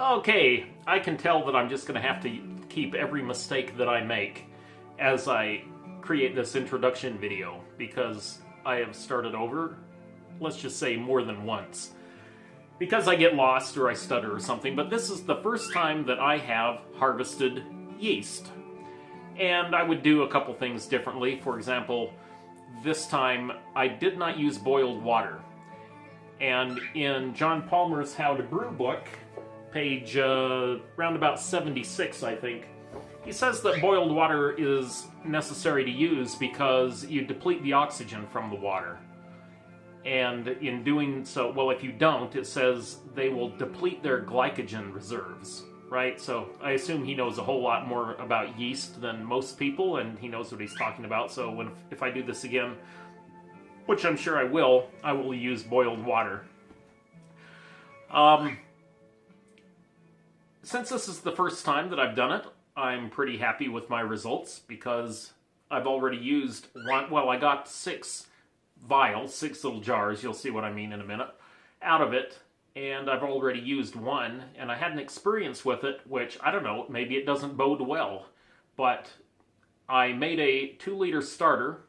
Okay, I can tell that I'm just going to have to keep every mistake that I make as I create this introduction video, because I have started over, let's just say, more than once. Because I get lost or I stutter or something, but this is the first time that I have harvested yeast. And I would do a couple things differently. For example, this time I did not use boiled water. And in John Palmer's How to Brew book, page round about 76, I think, he says that boiled water is necessary to use because you deplete the oxygen from the water. And in doing so, well, if you don't, it says they will deplete their glycogen reserves, right? So I assume he knows a whole lot more about yeast than most people, and he knows what he's talking about. So if I do this again, which I'm sure I will use boiled water. Since this is the first time that I've done it, I'm pretty happy with my results because I've already used one. Well, I got 6 vials, 6 little jars, you'll see what I mean in a minute, out of it, and I've already used one, and I had an experience with it, which, I don't know, maybe it doesn't bode well, but I made a 2-liter starter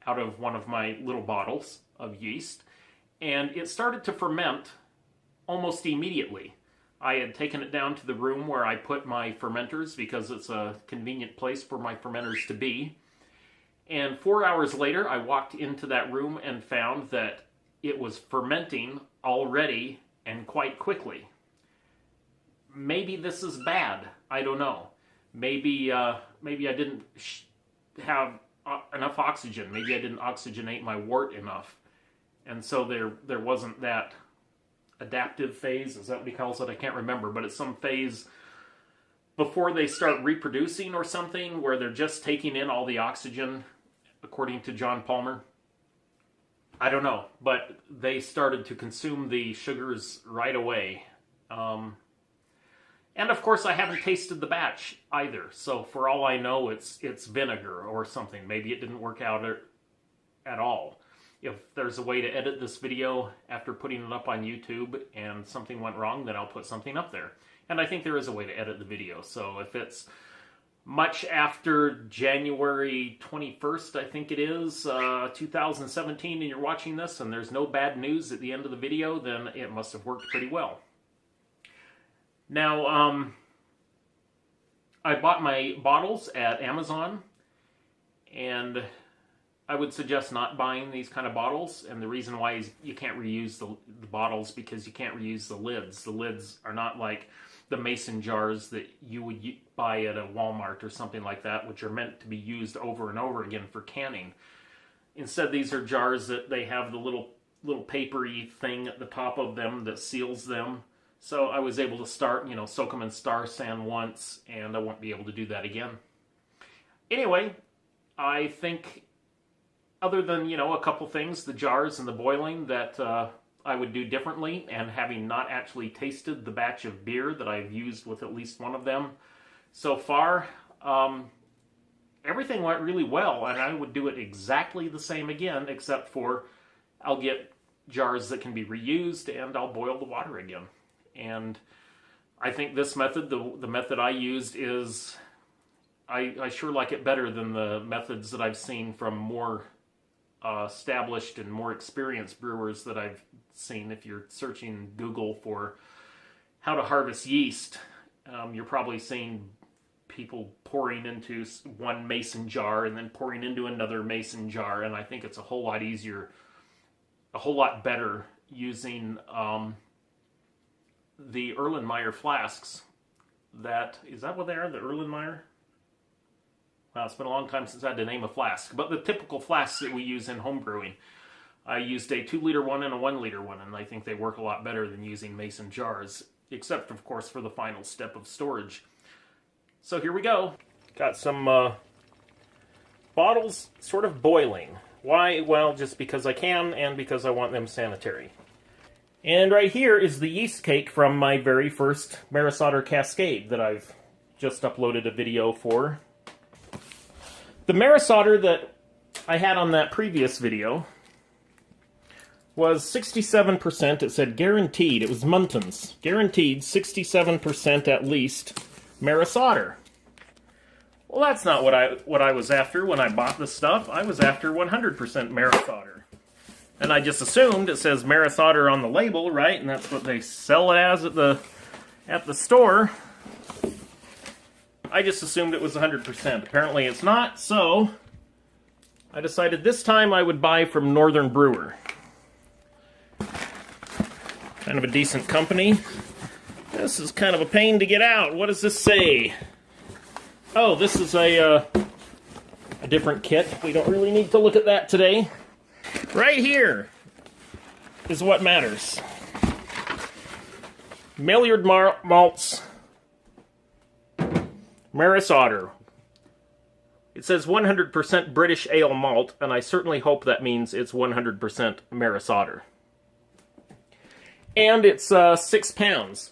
out of one of my little bottles of yeast, and it started to ferment almost immediately. I had taken it down to the room where I put my fermenters because it's a convenient place for my fermenters to be. And 4 hours later, I walked into that room and found that it was fermenting already and quite quickly. Maybe this is bad. I don't know. Maybe I didn't have enough oxygen. Maybe I didn't oxygenate my wort enough. And so there wasn't that adaptive phase, is that what he calls it? I can't remember, but it's some phase before they start reproducing or something where they're just taking in all the oxygen, according to John Palmer. I don't know, but they started to consume the sugars right away. And of course I haven't tasted the batch either, so for all I know it's vinegar or something. Maybe it didn't work out at all. If there's a way to edit this video after putting it up on YouTube and something went wrong, then I'll put something up there. And I think there is a way to edit the video. So if it's much after January 21st, I think it is, 2017, and you're watching this and there's no bad news at the end of the video, then it must have worked pretty well. Now, I bought my bottles at Amazon, and I would suggest not buying these kind of bottles, and the reason why is you can't reuse the bottles because you can't reuse the lids. The lids are not like the mason jars that you would buy at a Walmart or something like that, which are meant to be used over and over again for canning. Instead, these are jars that they have the little papery thing at the top of them that seals them. So I was able to soak them in Star San once, and I won't be able to do that again. Anyway, I think, other than, a couple things, the jars and the boiling, that I would do differently, and having not actually tasted the batch of beer that I've used with at least one of them so far, everything went really well, and I would do it exactly the same again, except for I'll get jars that can be reused, and I'll boil the water again. And I think this method, the method I used, is, I sure like it better than the methods that I've seen from more established and more experienced brewers that I've seen. If you're searching Google for how to harvest yeast, you're probably seeing people pouring into one mason jar and then pouring into another mason jar, and I think it's a whole lot easier, a whole lot better using the Erlenmeyer flasks. Is that what they are, the Erlenmeyer? Well, it's been a long time since I had to name a flask, but the typical flasks that we use in homebrewing. I used a 2-liter one and a 1-liter one, and I think they work a lot better than using mason jars, except, of course, for the final step of storage. So here we go. Got some bottles sort of boiling. Why? Well, just because I can, and because I want them sanitary. And right here is the yeast cake from my very first Maris Otter Cascade that I've just uploaded a video for. The Maris Otter that I had on that previous video was 67%. It said guaranteed. It was Muntons. Guaranteed 67% at least Maris Otter. Well, that's not what I was after when I bought this stuff. I was after 100% Maris Otter. And I just assumed it says Maris Otter on the label, right? And that's what they sell it as at the store. I just assumed it was 100%. Apparently it's not, so I decided this time I would buy from Northern Brewer. Kind of a decent company. This is kind of a pain to get out. What does this say? Oh, this is a different kit. We don't really need to look at that today. Right here is what matters. Maillard malts, Maris Otter. It says 100% British ale malt, and I certainly hope that means it's 100% Maris Otter. And it's 6 pounds.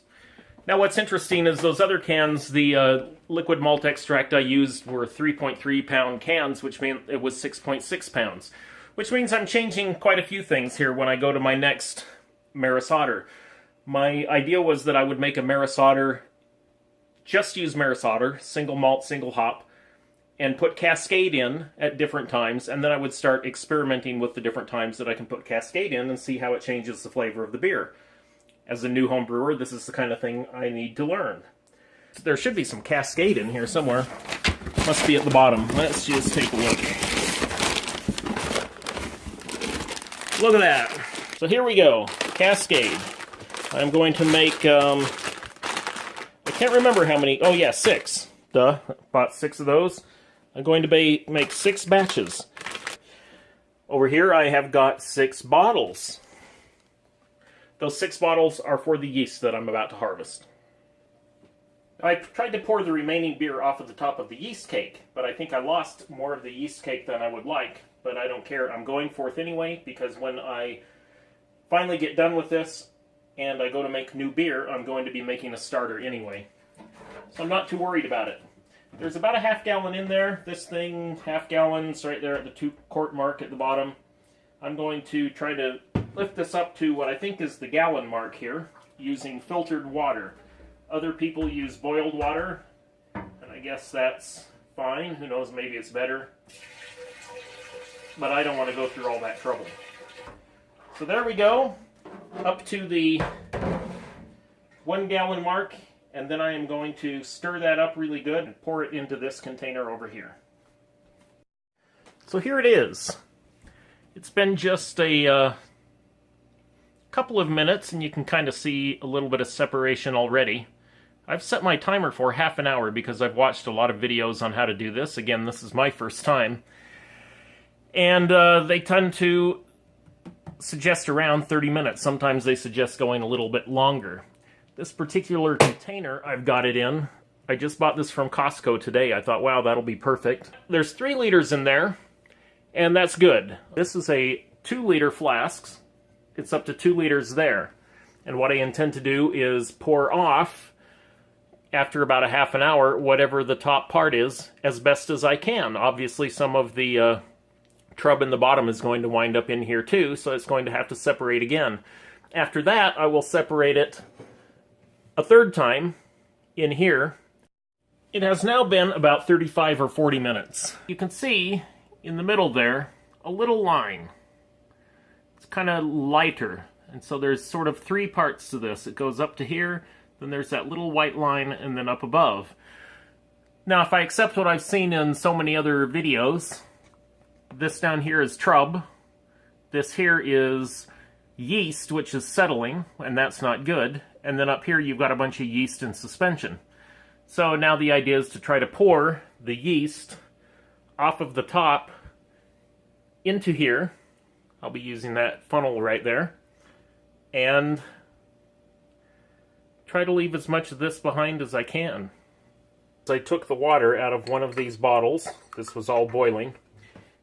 Now what's interesting is those other cans, the liquid malt extract I used were 3.3 pound cans, which means it was 6.6 pounds. Which means I'm changing quite a few things here when I go to my next Maris Otter. My idea was that I would make a Maris Otter, just use Maris Otter, single malt, single hop, and put Cascade in at different times, and then I would start experimenting with the different times that I can put Cascade in and see how it changes the flavor of the beer. As a new home brewer, this is the kind of thing I need to learn. There should be some Cascade in here somewhere. Must be at the bottom. Let's just take a look. Look at that. So here we go. Cascade. I'm going to make, I can't remember how many. Oh yeah, 6. Duh. Bought 6 of those. I'm going to make 6 batches. Over here I have got 6 bottles. Those 6 bottles are for the yeast that I'm about to harvest. I tried to pour the remaining beer off of the top of the yeast cake, but I think I lost more of the yeast cake than I would like, but I don't care. I'm going forth anyway, because when I finally get done with this and I go to make new beer, I'm going to be making a starter anyway. So I'm not too worried about it. There's about a half gallon in there. This thing, half gallon's right there at the 2-quart mark at the bottom. I'm going to try to lift this up to what I think is the gallon mark here, using filtered water. Other people use boiled water, and I guess that's fine. Who knows, maybe it's better. But I don't want to go through all that trouble. So there we go, up to the 1 gallon mark, and then I am going to stir that up really good and pour it into this container over here. So here it is. It's been just a couple of minutes, and you can kind of see a little bit of separation already. I've set my timer for half an hour because I've watched a lot of videos on how to do this. Again, this is my first time. And they tend to suggest around 30 minutes. Sometimes they suggest going a little bit longer. This particular container I've got it in, I just bought this from Costco today. I thought, wow, that'll be perfect. There's 3 liters in there, and that's good. This is a 2-liter flask. It's up to 2 liters there. And what I intend to do is pour off, after about a half an hour, whatever the top part is, as best as I can. Obviously, some of the trub in the bottom is going to wind up in here too, so it's going to have to separate again. After that, I will separate it a 3rd time in here. It has now been about 35 or 40 minutes. You can see in the middle there a little line. It's kind of lighter, and so there's sort of 3 parts to this. It goes up to here, then there's that little white line, and then up above. Now, if I accept what I've seen in so many other videos, this down here is trub. This here is yeast, which is settling, and that's not good. And then up here you've got a bunch of yeast in suspension. So now the idea is to try to pour the yeast off of the top into here. I'll be using that funnel right there. And try to leave as much of this behind as I can. I took the water out of one of these bottles. This was all boiling.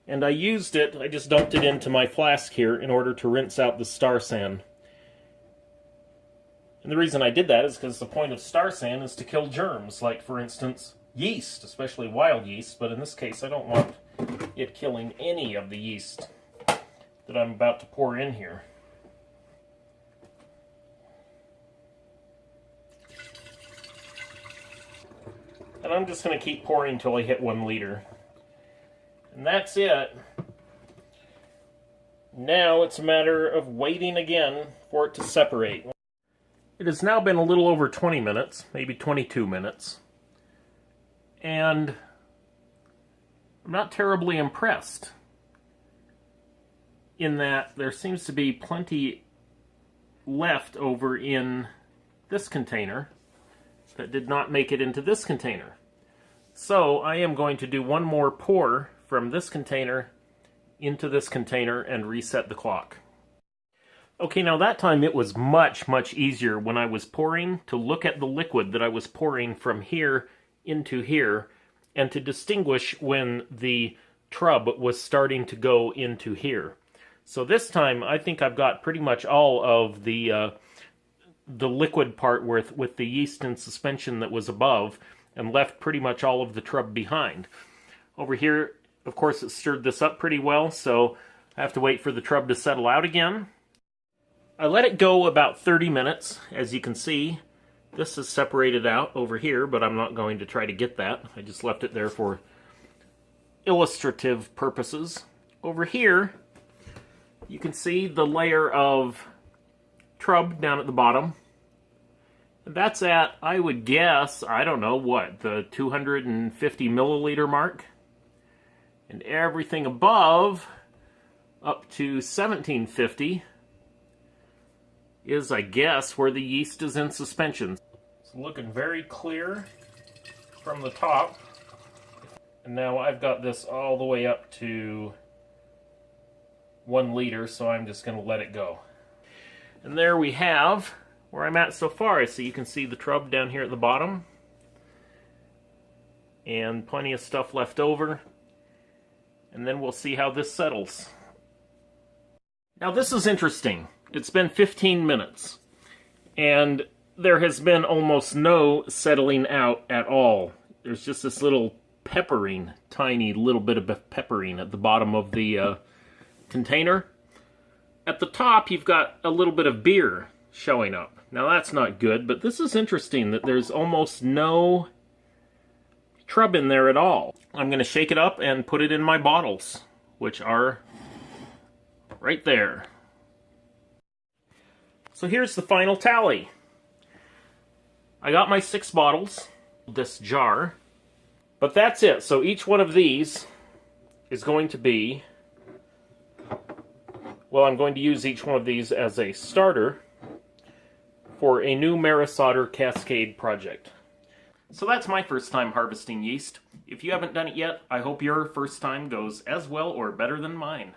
And I used it, I just dumped it into my flask here in order to rinse out the star sand. And the reason I did that is because the point of star sand is to kill germs, like, for instance, yeast, especially wild yeast, but in this case I don't want it killing any of the yeast that I'm about to pour in here. And I'm just going to keep pouring until I hit 1 liter. And that's it. Now it's a matter of waiting again for it to separate. It has now been a little over 20 minutes, maybe 22 minutes. And I'm not terribly impressed in that there seems to be plenty left over in this container that did not make it into this container. So I am going to do one more pour from this container into this container and reset the clock. Okay, now that time it was much, much easier when I was pouring to look at the liquid that I was pouring from here into here and to distinguish when the trub was starting to go into here. So this time I think I've got pretty much all of the liquid part with the yeast in suspension that was above and left pretty much all of the trub behind. Over here, of course, it stirred this up pretty well, so I have to wait for the trub to settle out again. I let it go about 30 minutes. As you can see, this is separated out over here, but I'm not going to try to get that. I just left it there for illustrative purposes. Over here, you can see the layer of trub down at the bottom. That's at, I would guess, I don't know what, the 250 milliliter mark. And everything above, up to 1750, is, I guess, where the yeast is in suspension. It's looking very clear from the top. And now I've got this all the way up to 1 liter, so I'm just going to let it go. And there we have where I'm at so far. So you can see the trub down here at the bottom. And plenty of stuff left over. And then we'll see how this settles. Now this is interesting. It's been 15 minutes, and there has been almost no settling out at all. There's just this little peppering, tiny little bit of peppering at the bottom of the container. At the top, you've got a little bit of beer showing up. Now that's not good, but this is interesting that there's almost no trub in there at all. I'm going to shake it up and put it in my bottles, which are right there. So here's the final tally. I got my 6 bottles, this jar, but that's it. So each one of these is going to be, well, I'm going to use each one of these as a starter for a new Marisauder Cascade project. So that's my first time harvesting yeast. If you haven't done it yet, I hope your first time goes as well or better than mine.